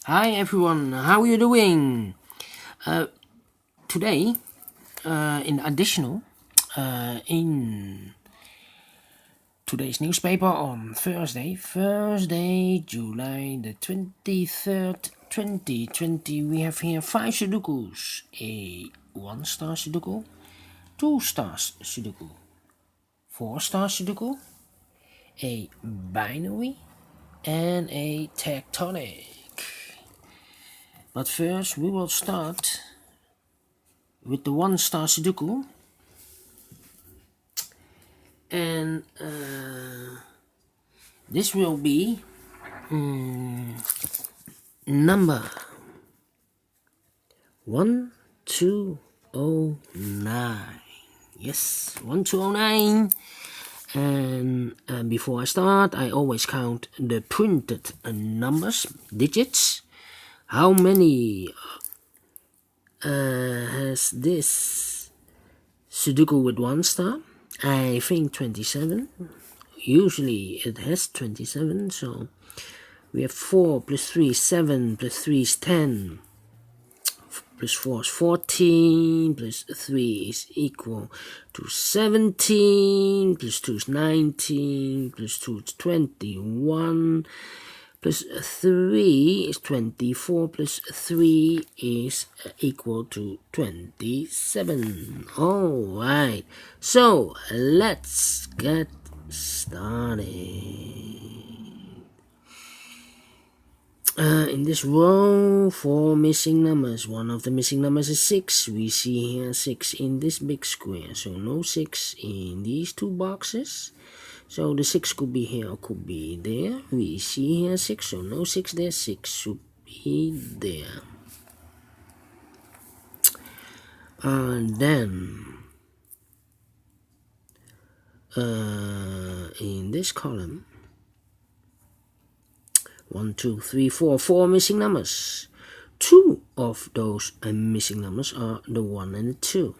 Hi everyone, how are you doing? Today, in today's newspaper on Thursday, July the 23rd, 2020, we have here 5 Sudokus: a 1-star Sudoku, 2-star Sudoku, 4-star Sudoku, a binary, and a tectonic. But first, we will start with the 1-star Sudoku, and this will be number 1209. Yes, 1209. And before I start, I always count the printed numbers, digits. How many has this Sudoku with 1 star? I think 27. Usually it has 27, so we have 4 plus 3 is 7, plus 3 is 10, plus 4 is 14, plus 3 is equal to 17, plus 2 is 19, plus 2 is 21, plus 3 is 24, plus 3 is equal to 27. Alright, so let's get started. In this row, 4 missing numbers. One of the missing numbers is 6. We see here 6 in this big square, so no 6 in these two boxes. So the 6 could be here or could be there. We see here 6, so no 6 there. 6 should be there. Then in this column, 1, 2, 3, 4, 4 missing numbers. 2 of those missing numbers are the 1 and the 2.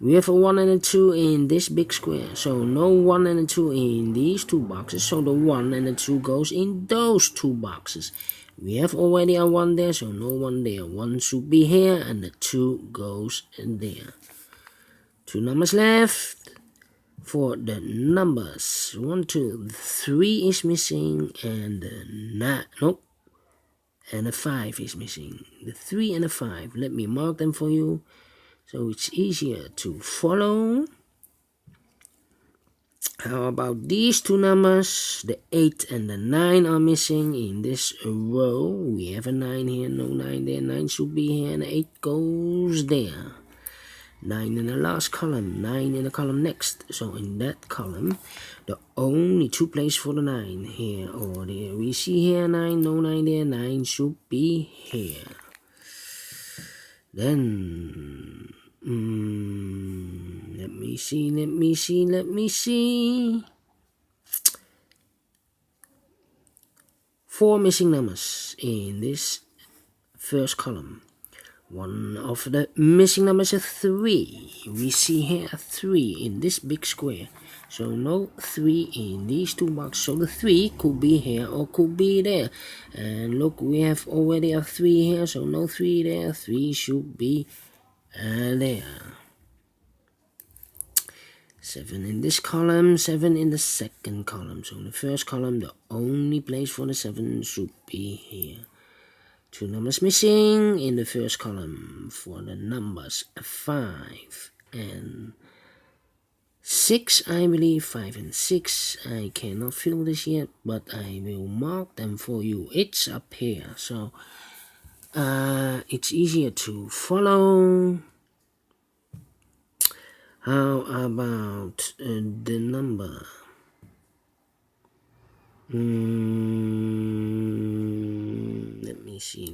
We have a 1 and a 2 in this big square, so no 1 and a 2 in these two boxes, so the 1 and the 2 goes in those two boxes. We have already a 1 there, so no 1 there. 1 should be here, and the 2 goes in there. 2 numbers left. For the numbers 1, 2, 3 is missing, and the and the 5 is missing. The 3 and the 5. Let me mark them for you, so it's easier to follow. How about these two numbers? The 8 and the 9 are missing in this row. We have a 9 here, no 9 there. 9 should be here, and the 8 goes there. 9 in the last column, 9 in the column next. So in that column, the only 2 places for the 9, here or there. We see here 9, no 9 there. 9 should be here. Then let me see. 4 missing numbers in this first column. One of the missing numbers is 3. We see here a 3 in this big square. So no 3 in these two boxes. So the 3 could be here or could be there. And look, we have already a 3 here. So no 3 there. 3 should be there. 7 in this column. 7 in the second column. So in the first column, the only place for the 7 should be here. 2 numbers missing in the first column for the numbers 5 and 6, I believe. 5 and 6. I cannot fill this yet, but I will mark them for you. It's up here, so it's easier to follow. How about the number? Let me see.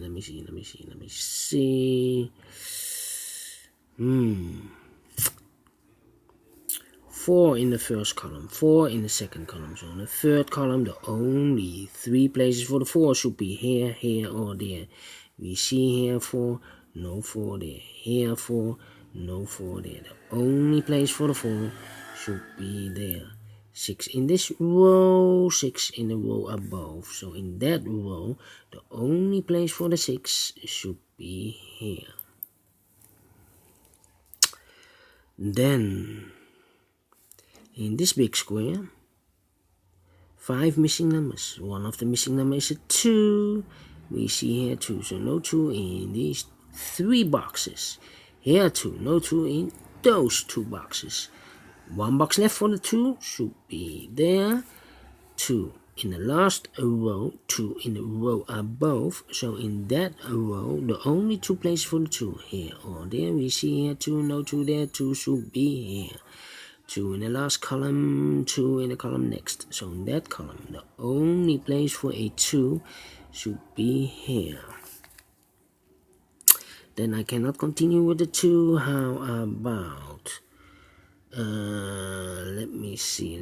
4 in the first column, 4 in the second column. So in the third column, the only 3 places for the 4 should be here, here, or there. We see here 4, no 4 there. Here 4, no 4 there. The only place for the 4 should be there. 6 in this row, 6 in the row above. So in that row, the only place for the 6 should be here. Then, in this big square, 5 missing numbers. One of the missing numbers is a 2. We see here 2, so no 2 in these 3 boxes. Here 2, no 2 in those 2 boxes. 1 box left for the 2 should be there. 2 in the last row, 2 in the row above. So in that row, the only 2 places for the 2 here or there. We see here 2, no 2 there, 2 should be here. 2 in the last column, 2 in the column next. So in that column, the only place for a 2 should be here. Then I cannot continue with the 2. How about let me see.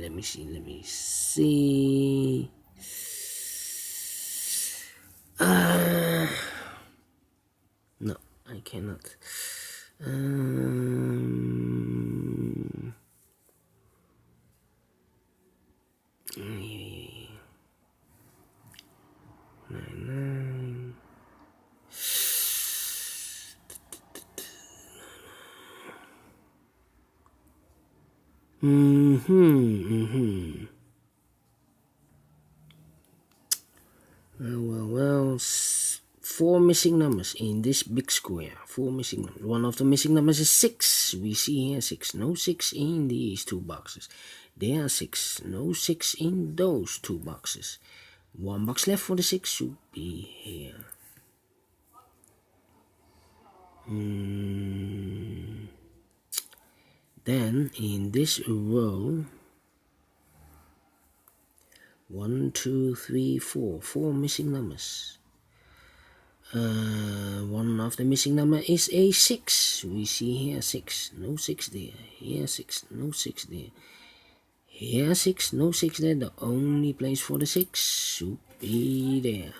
No, I cannot. Yeah. 9. Well, 4 missing numbers in this big square. 4 missing numbers. One of the missing numbers is 6. We see here 6. No 6 in these 2 boxes. There are 6. No 6 in those 2 boxes. 1 box left for the 6 should be here. Then in this row, 1, 2, 3, 4. 4 missing numbers. One of the missing number is a 6. We see here 6. No 6 there. Here 6. No 6 there. Here 6. No 6 there. The only place for the 6 should be there.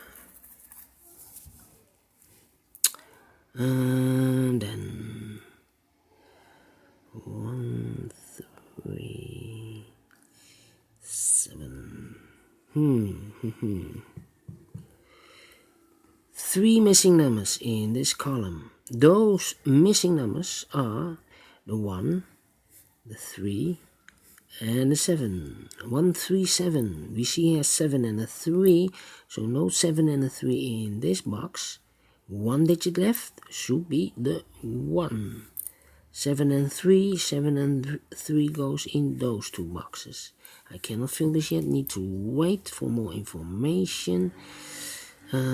And then 1, 3, 7. 3 missing numbers in this column. Those missing numbers are the 1, the 3, and the 7. 1, 3, 7. We see here 7 and a 3, so no 7 and a 3 in this box. 1 digit left should be the 1. 7 and 3, 7 and 3 goes in those 2 boxes. I cannot fill this yet, need to wait for more information. Then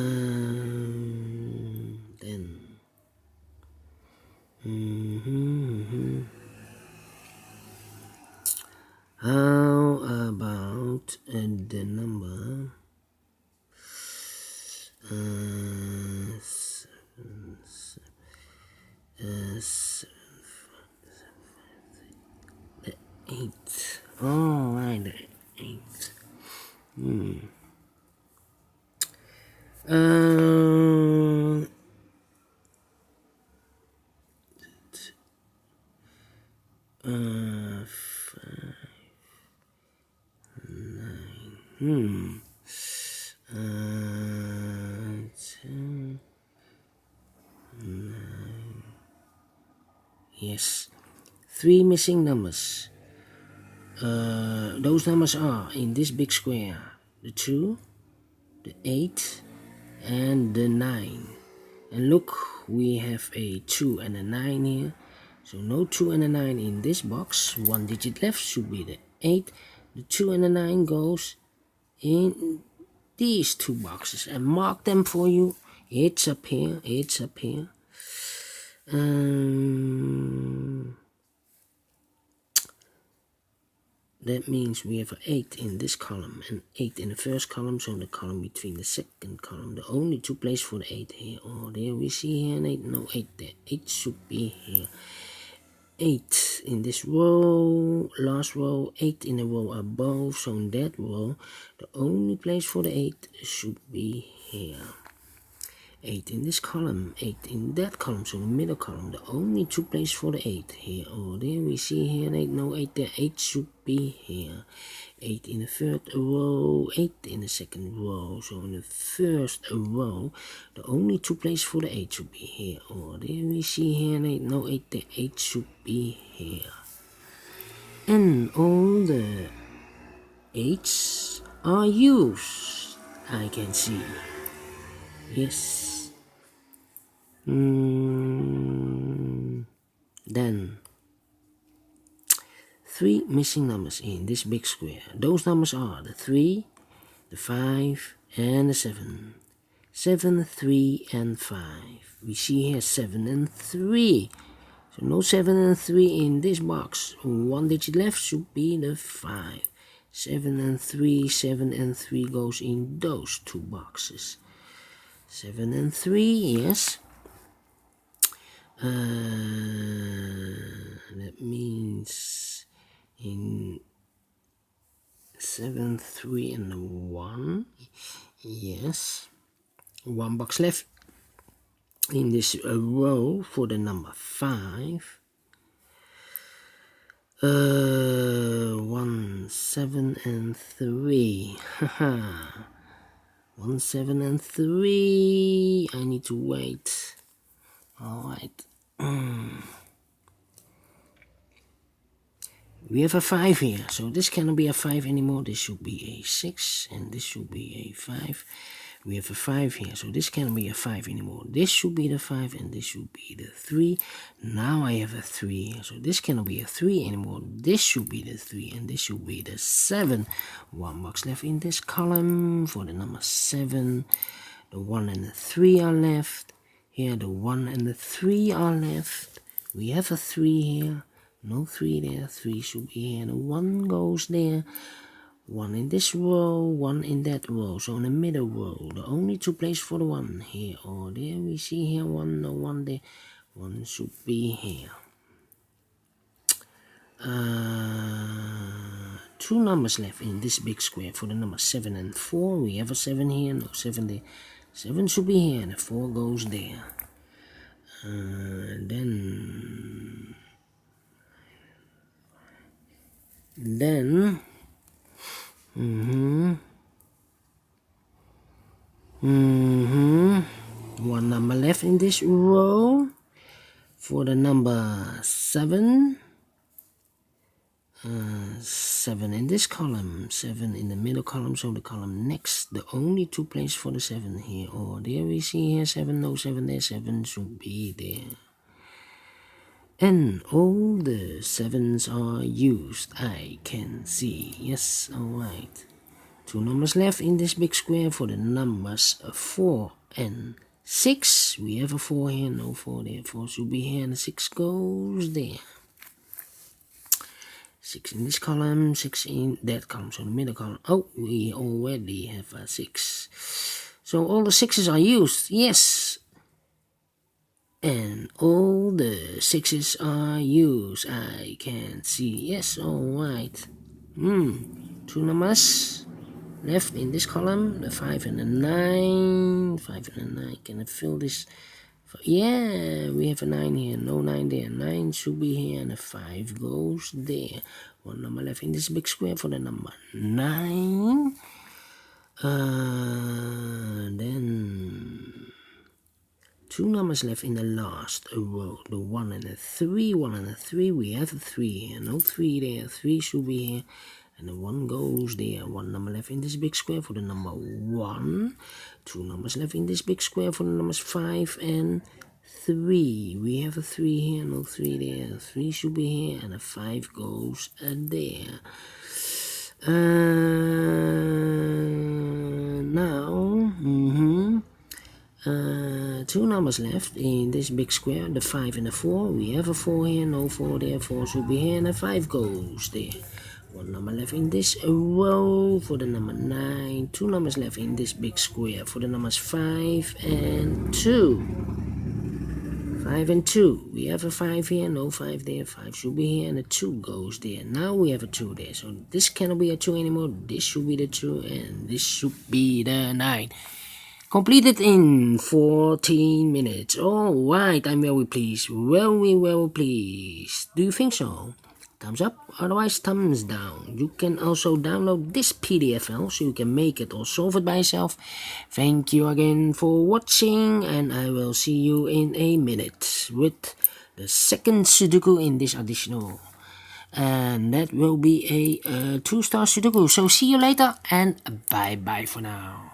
how about the number 8. Oh, right, the 8. Yes, 3 missing numbers. Those numbers are in this big square: the 2, the 8, and the 9. And look, we have a 2 and a 9 here. So no 2 and a 9 in this box. 1 digit left should be the 8. The 2 and the 9 goes in these 2 boxes. And mark them for you. It's up here. It's up here. That means we have an 8 in this column and 8 in the first column, so the column between the second column. The only 2 places for the 8 here or there. We see here an 8, no 8 there. 8 should be here. 8 in this row, last row, 8 in the row above, so in that row, the only place for the 8 should be here. 8 in this column, 8 in that column, so the middle column, the only 2 places for the 8 here or there. We see here 8, no 8 there, 8 should be here. 8 in the third row, 8 in the second row, so in the first row, the only 2 places for the 8 should be here or there. We see here 8, no 8 there, 8 should be here. And all the 8s are used, I can see. Yes. Then 3 missing numbers in this big square. Those numbers are the 3, the 5, and the 7. 7, 3, and 5. We see here 7 and 3. So no 7 and 3 in this box. 1 digit left should be the 5. 7 and 3, 7 and 3 goes in those 2 boxes. 7 and 3, yes. That means in 7, 3, and 1. Yes. 1 box left in this row for the number 5. 1, 7, and 3. 1, 7, and 3. I need to wait. Alright. We have a 5 here, so this cannot be a 5 anymore. This should be a 6, and this should be a 5. We have a 5 here, so this cannot be a 5 anymore. This should be the 5, and this should be the 3. Now I have a 3 here, so this cannot be a 3 anymore. This should be the 3, and this should be the 7. 1 box left in this column for the number 7. The 1 and the 3 are left. Here the 1 and the 3 are left. We have a 3 here. No 3 there. 3 should be here. The 1 goes there. 1 in this row, 1 in that row. So in the middle row, the only 2 places for the 1 here or there. We see here 1, no 1 there. 1 should be here. 2 numbers left in this big square for the number 7 and 4. We have a 7 here, no 7 there. 7 should be here, and the 4 goes there. Then 1 number left in this row for the number 7. 7 in this column, 7 in the middle column, so the column next, the only 2 places for the 7 here or there. We see here 7, no 7 there, 7 should be there. And all the 7s are used, I can see. Yes, alright. 2 numbers left in this big square for the numbers 4 and 6. We have a 4 here, no 4 there, 4 should be here, and the 6 goes there. 6 in this column, 6 in that column, so the middle column. Oh, we already have a 6. So all the 6s are used, yes. And all the 6s are used, I can see. Yes, alright. 2 numbers left in this column, the 5 and the 9. 5 and the 9, can I fill this? Yeah, we have a 9 here, no 9 there. 9 should be here, and a 5 goes there. 1 number left in this big square for the number 9. Then 2 numbers left in the last row, the 1 and the 3. 1 and the 3, we have a 3 here, no 3 there. 3 should be here, and the 1 goes there. 1 number left in this big square for the number 1. 2 numbers left in this big square for the numbers 5 and 3. We have a 3 here, no 3 there. 3 should be here, and a 5 goes there. Now, 2 numbers left in this big square, the 5 and the 4. We have a 4 here, no 4 there. 4 should be here, and a 5 goes there. 1 number left in this row for the number 9. 2 numbers left in this big square for the numbers 5 and 2. 5 and 2. We have a 5 here, no 5 there. 5 should be here, and a 2 goes there. Now we have a 2 there. So this cannot be a 2 anymore. This should be the 2, and this should be the 9. Completed in 14 minutes. Alright, I'm very pleased. Very pleased. Do you think so? Thumbs up, otherwise thumbs down. You can also download this PDF file so you can make it or solve it by yourself. Thank you again for watching, and I will see you in a minute with the second Sudoku in this additional. And that will be a 2-star Sudoku. So see you later, and bye bye for now.